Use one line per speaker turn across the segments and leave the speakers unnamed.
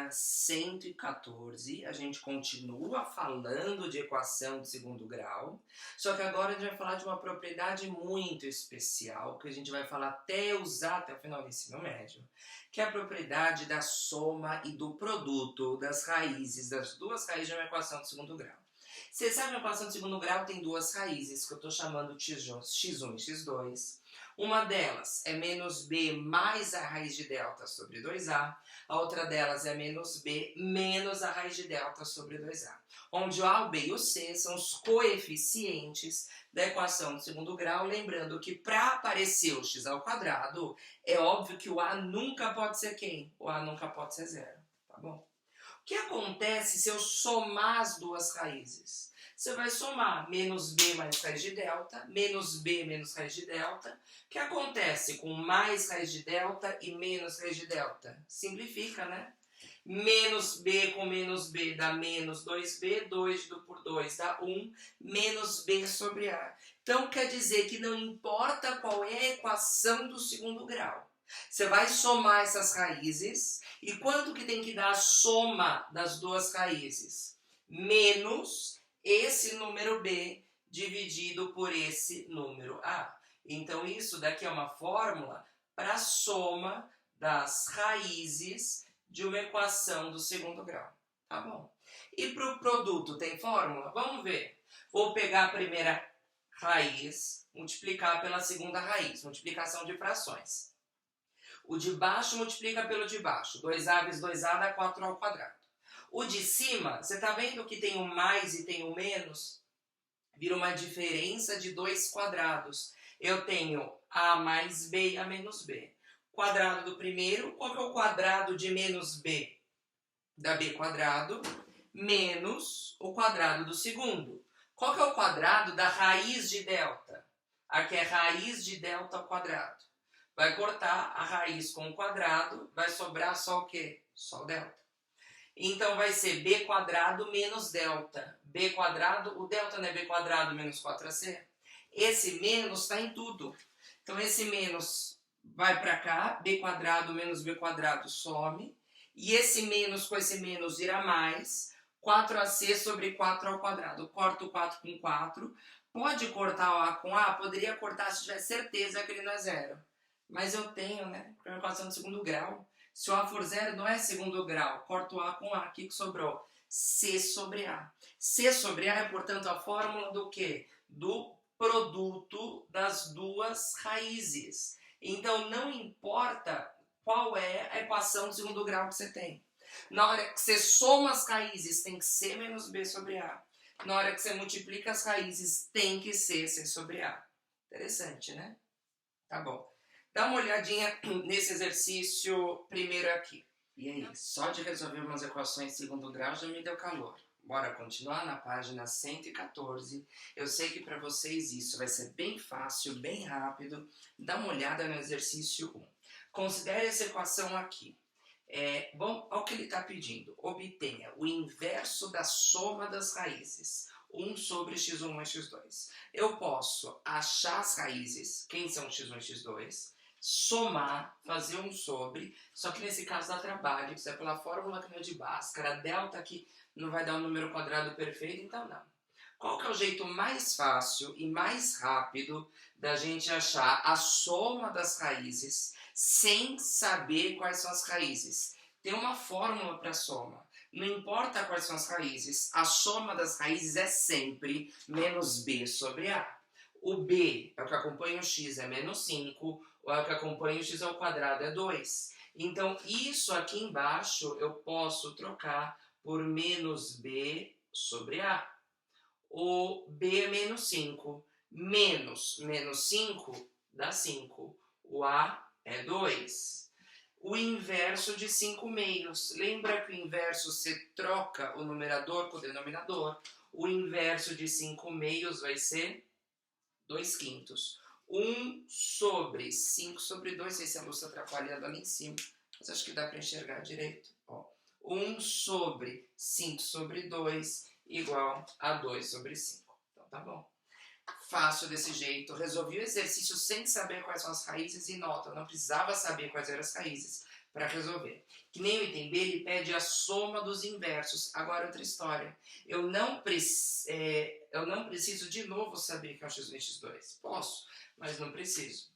página 114, a gente continua falando de equação de segundo grau, só que agora a gente vai falar de uma propriedade muito especial, que a gente vai falar usar até o final do ensino médio, que é a propriedade da soma e do produto das raízes, das duas raízes de uma equação de segundo grau. Você sabe que a equação de segundo grau tem duas raízes, que eu estou chamando de x1 e x2. Uma delas é menos b mais a raiz de delta sobre 2a. A outra delas é menos b menos a raiz de delta sobre 2a. Onde o a, o b e o c são os coeficientes da equação de segundo grau. Lembrando que para aparecer o x ao quadrado, é óbvio que o a nunca pode ser quem? O a nunca pode ser zero, tá bom? O que acontece se eu somar as duas raízes? Você vai somar menos b mais raiz de delta, menos b menos raiz de delta. O que acontece com mais raiz de delta e menos raiz de delta? Simplifica, né? Menos b com menos b dá menos 2b, 2 dividido por 2 dá 1, menos b sobre a. Então quer dizer que não importa qual é a equação do segundo grau. Você vai somar essas raízes, e quanto que tem que dar a soma das duas raízes? Menos esse número b dividido por esse número a. Então isso daqui é uma fórmula para a soma das raízes de uma equação do segundo grau. Tá bom? E para o produto tem fórmula? Vamos ver. Vou pegar a primeira raiz, multiplicar pela segunda raiz, multiplicação de frações. O de baixo multiplica pelo de baixo. 2a vezes 2a dá 4a ao quadrado. O de cima, você está vendo que tem um mais e tem um menos? Vira uma diferença de 2 quadrados. Eu tenho a mais b e a menos b. Quadrado do primeiro, qual que é o quadrado de menos b? Da b quadrado, menos o quadrado do segundo. Qual que é o quadrado da raiz de delta? Aqui é raiz de delta ao quadrado. Vai cortar a raiz com o quadrado, vai sobrar só o quê? Só o delta. Então vai ser b quadrado menos delta. B quadrado, o delta não é b quadrado menos 4ac? Esse menos está em tudo. Então esse menos vai para cá, b quadrado menos b quadrado some. E esse menos com esse menos vira mais. 4ac sobre 4 ao quadrado. Corto 4 com 4. Pode cortar o a com a? Poderia cortar se tiver certeza que ele não é zero. Mas eu tenho, né? Para uma equação de segundo grau. Se o a for zero, não é segundo grau. Corto a com a. O que sobrou? C sobre a. C sobre a é, portanto, a fórmula do quê? Do produto das duas raízes. Então, não importa qual é a equação de segundo grau que você tem. Na hora que você soma as raízes, tem que ser menos b sobre a. Na hora que você multiplica as raízes, tem que ser c sobre a. Interessante, né? Tá bom. Dá uma olhadinha nesse exercício primeiro aqui. E aí, só de resolver umas equações de segundo grau já me deu calor. Bora continuar na página 114. Eu sei que para vocês isso vai ser bem fácil, bem rápido. Dá uma olhada no exercício 1. Considere essa equação aqui. Bom, olha o que ele está pedindo. Obtenha o inverso da soma das raízes. 1 sobre x1 mais x2. Eu posso achar as raízes, quem são x1 e x2, somar, fazer um sobre, só que nesse caso dá trabalho, isso é pela fórmula que não é de Bhaskara, delta aqui não vai dar um número quadrado perfeito, então não. Qual que é o jeito mais fácil e mais rápido da gente achar a soma das raízes sem saber quais são as raízes? Tem uma fórmula para soma. Não importa quais são as raízes, a soma das raízes é sempre menos b sobre a. O b é o que acompanha o x, é menos 5, ou é o que acompanha o x ao quadrado, é 2. Então, isso aqui embaixo eu posso trocar por menos b sobre a. O b é menos 5. Menos 5 dá 5. O a é 2. O inverso de 5 meios. Lembra que o inverso você troca o numerador com o denominador? O inverso de 5 meios vai ser 2 quintos. 1 sobre 5 sobre 2. Não sei se a luz está atrapalhando ali em cima, mas acho que dá para enxergar direito. Ó, 1 sobre 5 sobre 2 igual a 2 sobre 5. Então tá bom. Fácil desse jeito. Resolvi o exercício sem saber quais são as raízes e nota, eu não precisava saber quais eram as raízes para resolver. Que nem o item B, ele pede a soma dos inversos. Agora, outra história. Eu não preciso de novo saber que é um x1 e x2. Posso, mas não preciso.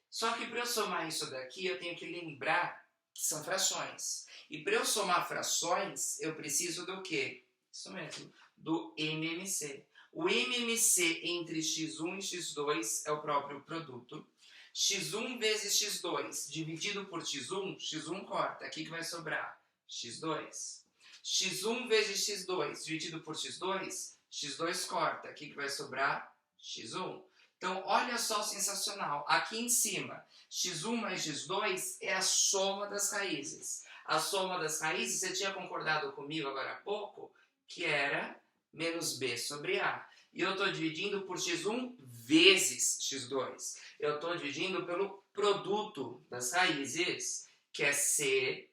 Só que para eu somar isso daqui, eu tenho que lembrar que são frações. E para eu somar frações, eu preciso do quê? Isso mesmo, do MMC. O MMC entre x1 e x2 é o próprio produto. x1 vezes x2 dividido por x1, x1 corta. Aqui que vai sobrar x2. x1 vezes x2 dividido por x2, x2 corta. Aqui que vai sobrar x1. Então, olha só, sensacional. Aqui em cima, x1 mais x2 é a soma das raízes. A soma das raízes, você tinha concordado comigo agora há pouco, que era menos b sobre a. E eu estou dividindo por x1 vezes x2. Eu estou dividindo pelo produto das raízes, que é c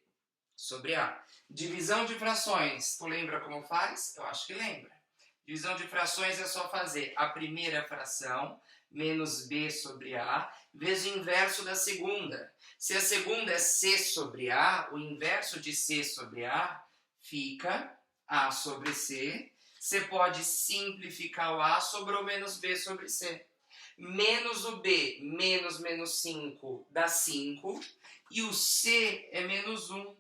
sobre a. Divisão de frações, tu lembra como faz? Eu acho que lembra. Divisão de frações é só fazer a primeira fração, menos b sobre a, vezes o inverso da segunda. Se a segunda é c sobre a, o inverso de c sobre a fica a sobre c. Você pode simplificar o a, sobrou menos b sobre c. Menos o b, menos 5 dá 5. E o c é menos 1.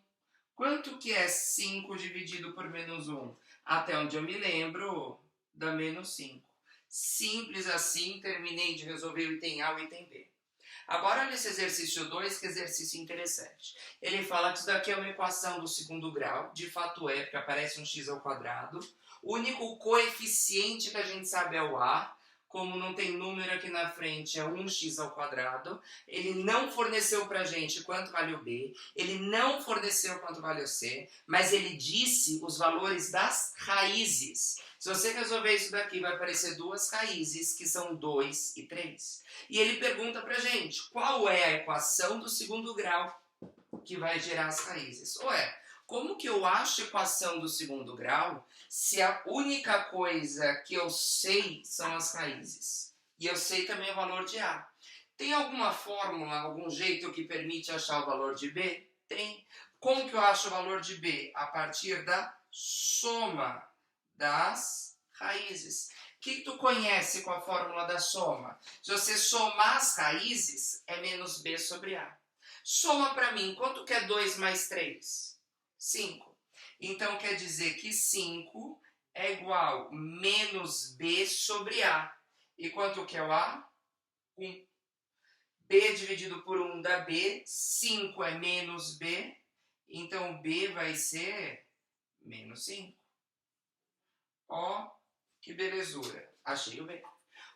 Quanto que é 5 dividido por menos 1? Até onde eu me lembro, dá menos 5. Simples assim, terminei de resolver o item A e o item B. Agora olha esse exercício 2, que exercício interessante. Ele fala que isso daqui é uma equação do segundo grau, de fato é, porque aparece um x ao quadrado. O único coeficiente que a gente sabe é o a, como não tem número aqui na frente, é 1x ao quadrado. Ele não forneceu pra gente quanto vale o b, ele não forneceu quanto vale o c, mas ele disse os valores das raízes. Se você resolver isso daqui, vai aparecer duas raízes, que são 2 e 3. E ele pergunta pra gente, qual é a equação do segundo grau que vai gerar as raízes? Ué, como que eu acho a equação do segundo grau se a única coisa que eu sei são as raízes? E eu sei também o valor de A. Tem alguma fórmula, algum jeito que permite achar o valor de B? Tem. Como que eu acho o valor de B? A partir da soma das raízes. O que tu conhece com a fórmula da soma? Se você somar as raízes, é menos b sobre a. Soma para mim, quanto que é 2 mais 3? 5. Então quer dizer que 5 é igual a menos b sobre a. E quanto que é o a? 1. b dividido por 1 dá b, 5 é menos b, então b vai ser menos 5. Ó, que belezura. Achei o B.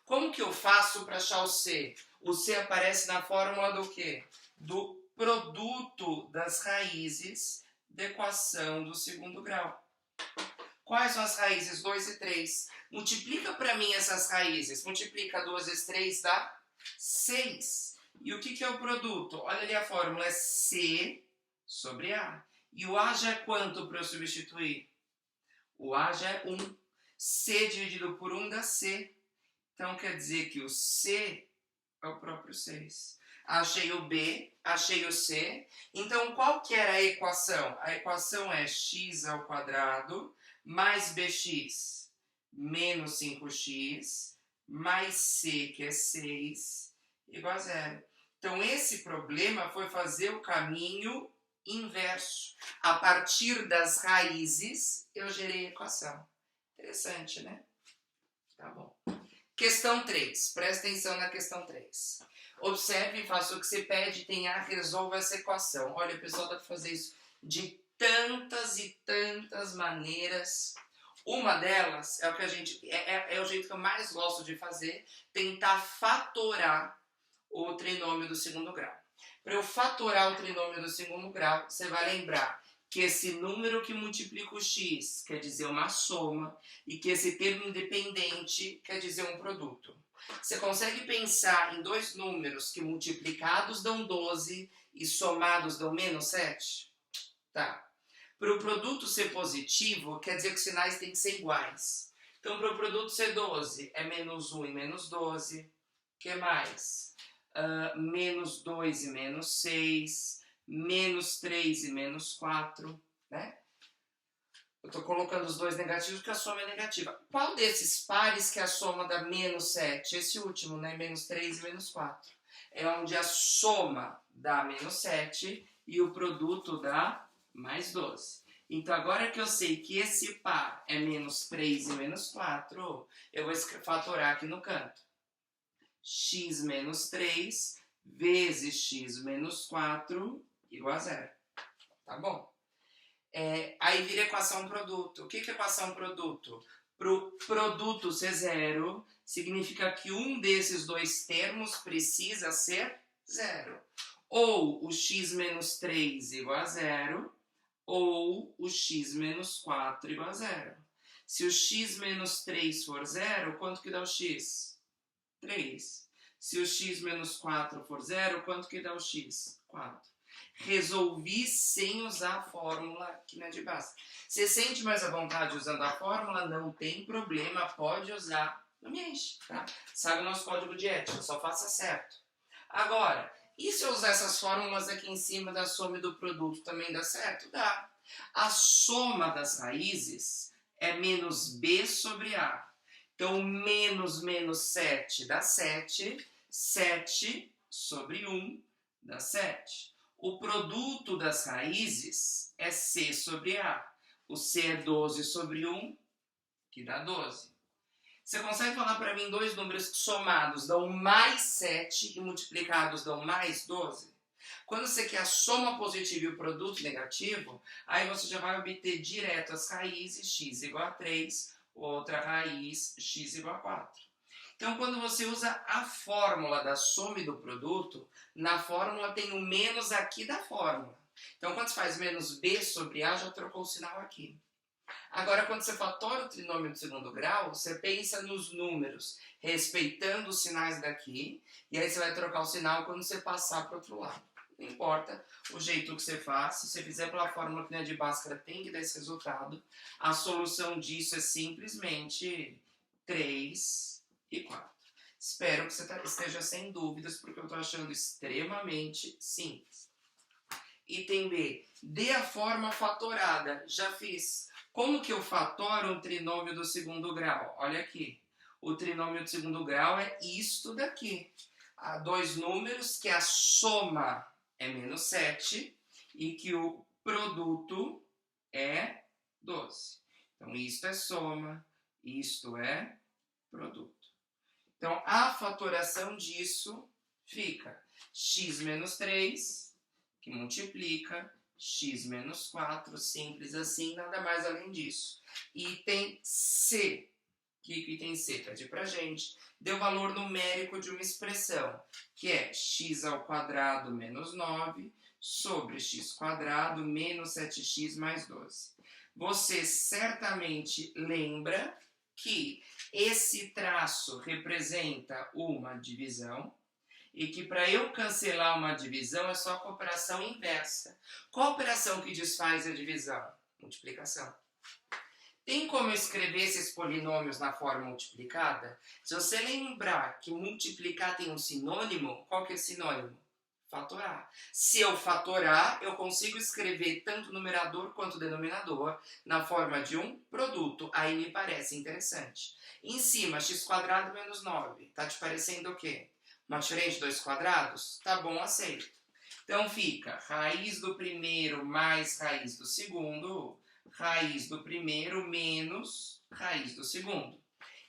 Como que eu faço para achar o C? O C aparece na fórmula do quê? Do produto das raízes da equação do segundo grau. Quais são as raízes? 2 e 3. Multiplica para mim essas raízes. Multiplica 2 vezes 3 dá 6. E o que é o produto? Olha ali a fórmula, é C sobre A. E o A já é quanto para eu substituir? O A já é 1. C dividido por 1 dá C. Então quer dizer que o C é o próprio 6. Achei o B, achei o C. Então qual que era a equação? A equação é x ao quadrado mais bx menos 5x mais c, que é 6, igual a 0. Então esse problema foi fazer o caminho inverso. A partir das raízes, eu gerei a equação. Interessante, né? Tá bom. Questão 3. Presta atenção na questão 3. Observe, faça o que você pede, tem A, resolva essa equação. Olha, o pessoal dá para fazer isso de tantas e tantas maneiras. Uma delas é o que a gente é o jeito que eu mais gosto de fazer, tentar fatorar o trinômio do segundo grau. Para eu fatorar o trinômio do segundo grau, você vai lembrar que esse número que multiplica o x quer dizer uma soma e que esse termo independente quer dizer um produto. Você consegue pensar em dois números que multiplicados dão 12 e somados dão menos 7? Tá. Para o produto ser positivo, quer dizer que os sinais têm que ser iguais. Então, para o produto ser 12, é menos 1 e menos 12. O que mais? Menos 2 e menos 6. menos 3 e menos 4, né? Eu estou colocando os dois negativos porque a soma é negativa. Qual desses pares que é a soma dá menos 7? Esse último, né? Menos 3 e menos 4. É onde a soma dá menos 7 e o produto dá mais 12. Então, agora que eu sei que esse par é menos 3 e menos 4, eu vou fatorar aqui no canto. X menos 3 vezes x menos 4 igual a 0. Tá bom? Aí vira equação produto. O que é equação produto? Para o produto ser zero, significa que um desses dois termos precisa ser zero. Ou o x menos 3 igual a zero, ou o x menos 4 igual a zero. Se o x menos 3 for zero, quanto que dá o x? 3. Se o x menos 4 for zero, quanto que dá o x? 4. Resolvi sem usar a fórmula aqui na de base. Você sente mais à vontade usando a fórmula? Não tem problema, pode usar. Não me enche, tá? Sabe o nosso código de ética, só faça certo. Agora, e se eu usar essas fórmulas aqui em cima da soma e do produto, também dá certo? Dá. A soma das raízes é menos b sobre a. Então, menos 7 dá 7. 7 sobre 1 dá 7. O produto das raízes é c sobre a. O c é 12 sobre 1, que dá 12. Você consegue falar para mim dois números que somados dão mais 7 e multiplicados dão mais 12? Quando você quer a soma positiva e o produto negativo, aí você já vai obter direto as raízes, x igual a 3, outra raiz, x igual a 4. Então, quando você usa a fórmula da soma e do produto, na fórmula tem o menos aqui da fórmula. Então, quando você faz menos b sobre a, já trocou o sinal aqui. Agora, quando você fatora o trinômio de segundo grau, você pensa nos números, respeitando os sinais daqui, e aí você vai trocar o sinal quando você passar para o outro lado. Não importa o jeito que você faz, se você fizer pela fórmula que não é de Bhaskara, tem que dar esse resultado. A solução disso é simplesmente 3 e 4. Espero que você esteja sem dúvidas, porque eu estou achando extremamente simples. Item B. Dê a forma fatorada. Já fiz. Como que eu fatoro um trinômio do segundo grau? Olha aqui. O trinômio do segundo grau é isto daqui. Há dois números que a soma é menos 7 e que o produto é 12. Então, isto é soma, isto é produto. Então, a fatoração disso fica x menos 3, que multiplica, x menos 4, simples assim, nada mais além disso. Item C. O que o item C pede pra gente? Deu valor numérico de uma expressão, que é x ao quadrado menos 9 sobre x quadrado menos 7x mais 12. Você certamente lembra que esse traço representa uma divisão e que para eu cancelar uma divisão é só a operação inversa. Qual a operação que desfaz a divisão? Multiplicação. Tem como eu escrever esses polinômios na forma multiplicada? Se você lembrar que multiplicar tem um sinônimo, qual que é o sinônimo? Fatorar. Se eu fatorar, eu consigo escrever tanto o numerador quanto o denominador na forma de um produto. Aí me parece interessante. Em cima, x quadrado menos 9. Tá te parecendo o quê? Uma diferença de 2 quadrados? Tá bom, aceito. Então fica raiz do primeiro mais raiz do segundo, raiz do primeiro menos raiz do segundo.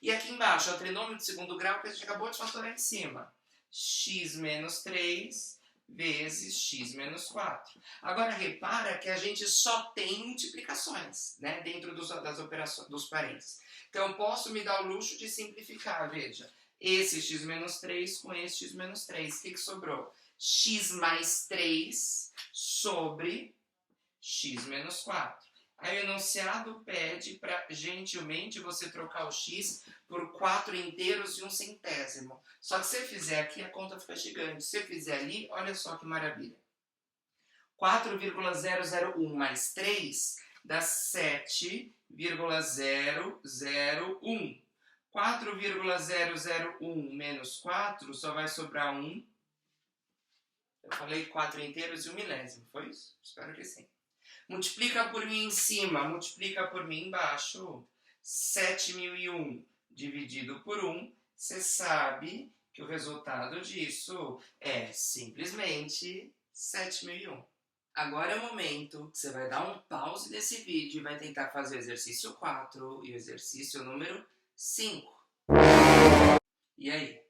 E aqui embaixo é o trinômio de segundo grau que a gente acabou de fatorar em cima. X menos 3 vezes x menos 4. Agora repara que a gente só tem multiplicações, né, dentro das operações, dos parênteses. Então eu posso me dar o luxo de simplificar, veja. Esse x menos 3 com esse x menos 3. O que sobrou? X mais 3 sobre x menos 4. Aí o enunciado pede para, gentilmente, você trocar o x por 4 inteiros e 1 centésimo. Só que se você fizer aqui, a conta fica gigante. Se você fizer ali, olha só que maravilha. 4,001 mais 3 dá 7,001. 4,001 menos 4 só vai sobrar 1. Eu falei 4 inteiros e 1 milésimo, foi isso? Espero que sim. Multiplica por mim em cima, multiplica por mim embaixo. 7.001 dividido por 1, você sabe que o resultado disso é simplesmente 7.001. Agora é o momento que você vai dar um pause nesse vídeo e vai tentar fazer o exercício 4 e o exercício número 5. E aí?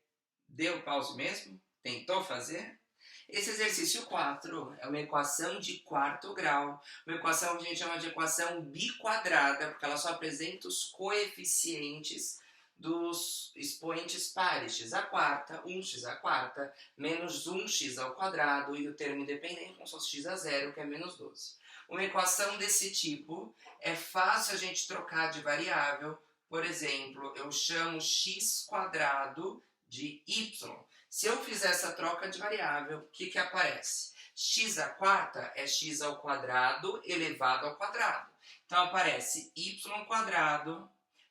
Deu pause mesmo? Tentou fazer? Esse exercício 4 é uma equação de quarto grau, uma equação que a gente chama de equação biquadrada, porque ela só apresenta os coeficientes dos expoentes pares, x à quarta, 1x à quarta, menos 1x ao quadrado e o termo independente como se fosse x a zero, que é menos 12. Uma equação desse tipo é fácil a gente trocar de variável. Por exemplo, eu chamo x quadrado de y. Se eu fizer essa troca de variável, o que aparece? X à quarta é x ao quadrado elevado ao quadrado. Então aparece y quadrado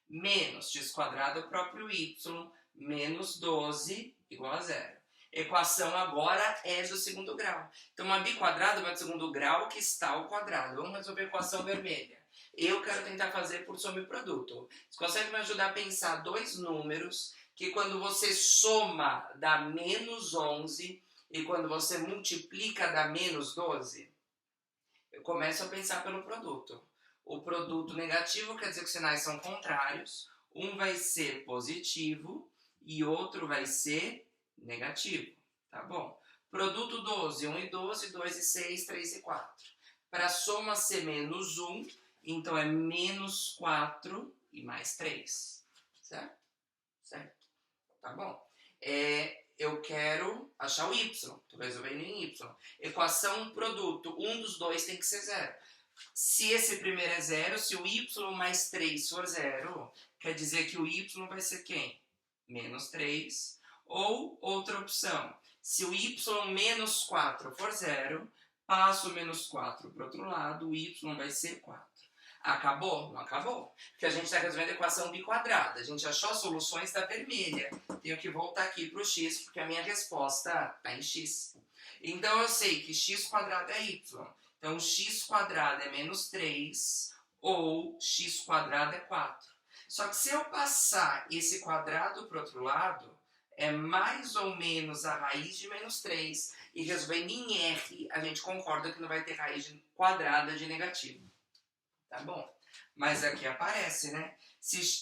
menos x quadrado próprio y menos 12 igual a zero. Equação agora é do segundo grau. Então uma biquadrada vai do segundo grau que está ao quadrado. Vamos resolver a equação vermelha. Eu quero tentar fazer por soma e produto. Você consegue me ajudar a pensar dois números que quando você soma dá menos 11 e quando você multiplica dá menos 12? Eu começo a pensar pelo produto. O produto negativo quer dizer que os sinais são contrários. Um vai ser positivo e outro vai ser negativo. Tá bom? Produto 12, 1 e 12, 2 e 6, 3 e 4. Para a soma ser menos 1, então é menos 4 e mais 3. Certo? Certo. Tá bom? Eu quero achar o y. Estou resolvendo em y. Equação produto. Um dos dois tem que ser zero. Se esse primeiro é zero, se o y mais 3 for zero, quer dizer que o y vai ser quem? Menos 3. Ou outra opção. Se o y menos 4 for zero, passo o menos 4 para o outro lado, o y vai ser 4. Acabou? Não acabou. Porque a gente está resolvendo a equação biquadrada. A gente achou as soluções da vermelha. Tenho que voltar aqui para o x, porque a minha resposta está em x. Então eu sei que x quadrado é y. Então x quadrado é menos 3 ou x quadrado é 4. Só que se eu passar esse quadrado para o outro lado, é mais ou menos a raiz de menos 3. E resolvendo em R, a gente concorda que não vai ter raiz quadrada de negativo. Tá bom? Mas aqui aparece, né?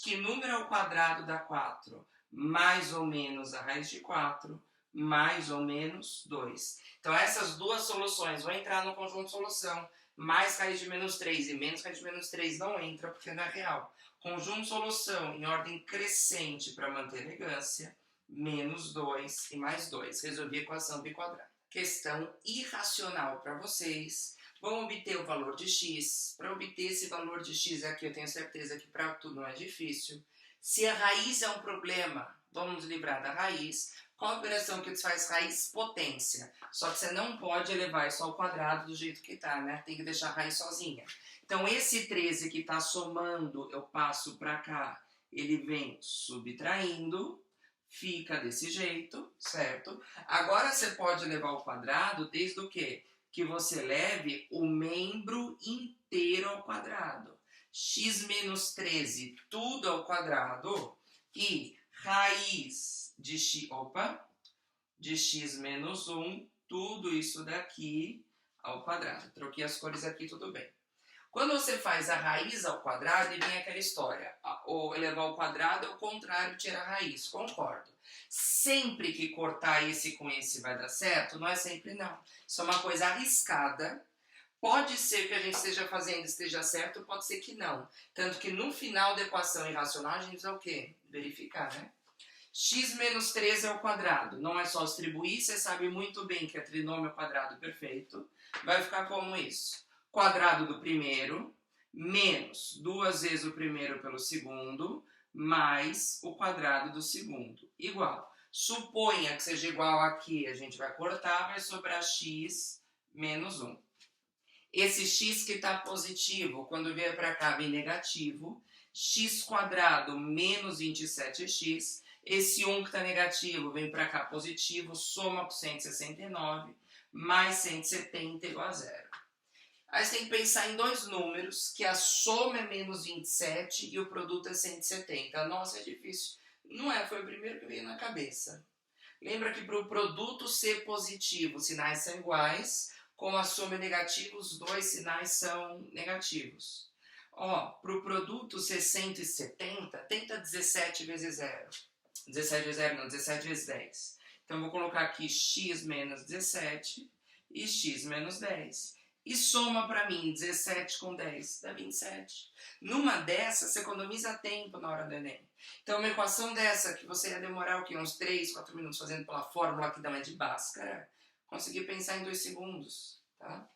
Que número ao quadrado dá 4? Mais ou menos a raiz de 4, mais ou menos 2. Então essas duas soluções vão entrar no conjunto de solução. Mais raiz de menos 3 e menos raiz de menos 3 não entra porque não é real. Conjunto de solução em ordem crescente para manter elegância. Menos 2 e mais 2. Resolvi a equação biquadrada. Questão irracional para vocês. Vamos obter o valor de x. Para obter esse valor de x aqui, eu tenho certeza que para tudo não é difícil. Se a raiz é um problema, vamos nos livrar da raiz. Qual a operação que desfaz raiz? Potência. Só que você não pode elevar isso ao quadrado do jeito que está, né? Tem que deixar a raiz sozinha. Então esse 13 que está somando, eu passo para cá, ele vem subtraindo, fica desse jeito, certo? Agora você pode elevar ao quadrado desde o quê? Que você leve o membro inteiro ao quadrado. X menos 13, tudo ao quadrado. E raiz de x menos 1, tudo isso daqui ao quadrado. Troquei as cores aqui, tudo bem. Quando você faz a raiz ao quadrado, e vem aquela história. Ou elevar ao quadrado é o contrário de tirar a raiz. Concordo. Sempre que cortar esse com esse vai dar certo? Não é sempre não. Isso é uma coisa arriscada. Pode ser que a gente esteja fazendo esteja certo, pode ser que não. Tanto que no final da equação irracional a gente vai o quê? Verificar, né? X menos 13 ao quadrado. Não é só distribuir, você sabe muito bem que é trinômio quadrado perfeito. Vai ficar como isso. Quadrado do primeiro, menos 2 vezes o primeiro pelo segundo, mais o quadrado do segundo, igual. Suponha que seja igual aqui, a gente vai cortar, vai sobrar x menos 1. Esse x que está positivo, quando vier para cá, vem negativo. X quadrado menos 27x. Esse 1 que está negativo vem para cá positivo, soma com 169, mais 170 igual a zero. Aí você tem que pensar em dois números, que a soma é menos 27 e o produto é 170. Nossa, é difícil. Não é, foi o primeiro que veio na cabeça. Lembra que para o produto ser positivo, os sinais são iguais, como a soma é negativa, os dois sinais são negativos. Ó, para o produto ser 170, tenta 17 vezes 0. 17 vezes 0 não, 17 vezes 10. Então vou colocar aqui x menos 17 e x menos 10. E soma para mim 17 com 10, dá 27. Numa dessas, você economiza tempo na hora do Enem. Então, uma equação dessa, que você ia demorar o quê? Uns 3, 4 minutos fazendo pela fórmula que não é de Bhaskara, consegui pensar em 2 segundos. Tá?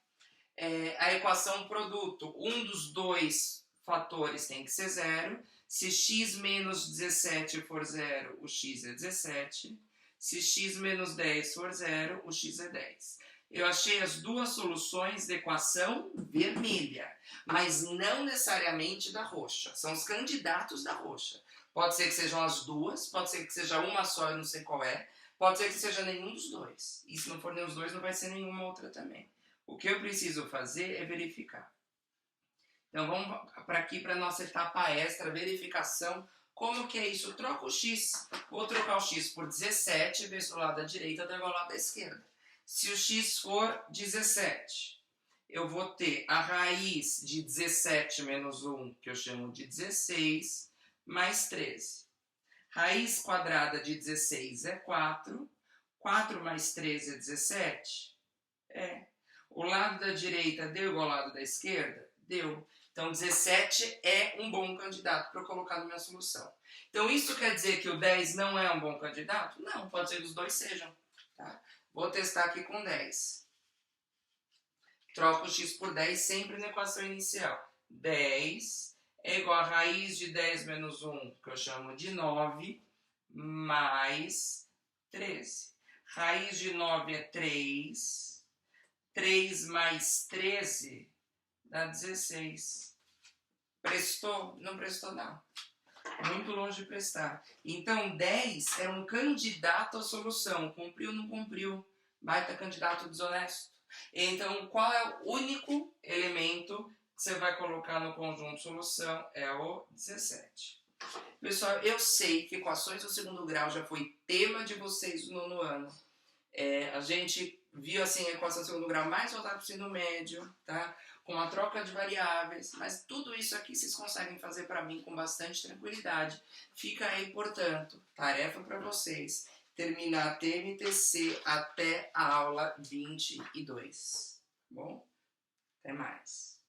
A equação produto, um dos dois fatores tem que ser zero. Se x menos 17 for zero, o x é 17. Se x menos 10 for zero, o x é 10. Eu achei as duas soluções da equação vermelha, mas não necessariamente da roxa. São os candidatos da roxa. Pode ser que sejam as duas, pode ser que seja uma só, eu não sei qual é. Pode ser que seja nenhum dos dois. E se não for nenhum dos dois, não vai ser nenhuma outra também. O que eu preciso fazer é verificar. Então vamos para aqui para a nossa etapa extra, verificação. Como que é isso? Troca o x. Vou trocar o x por 17, ver se o lado da direita dá igual ao lado da esquerda. Se o x for 17, eu vou ter a raiz de 17 menos 1, que eu chamo de 16, mais 13. Raiz quadrada de 16 é 4. 4 mais 13 é 17? É. O lado da direita deu igual ao lado da esquerda? Deu. Então, 17 é um bom candidato para eu colocar na minha solução. Então, isso quer dizer que o 10 não é um bom candidato? Não, pode ser que os dois sejam. Tá? Vou testar aqui com 10. Troco o x por 10 sempre na equação inicial. 10 é igual a raiz de 10 menos 1, que eu chamo de 9, mais 13. Raiz de 9 é 3. 3 mais 13 dá 16. Prestou? Não prestou, não. Muito longe de prestar. Então, 10 é um candidato à solução. Cumpriu ou não cumpriu? Baita candidato desonesto. Então, qual é o único elemento que você vai colocar no conjunto solução? É o 17. Pessoal, eu sei que equações do segundo grau já foi tema de vocês no nono ano. A gente viu assim a equação do segundo grau mais voltada para o ensino médio, tá? Com a troca de variáveis, mas tudo isso aqui vocês conseguem fazer para mim com bastante tranquilidade. Fica aí, portanto, tarefa para vocês, terminar a TMTC até a aula 22. Bom? Até mais.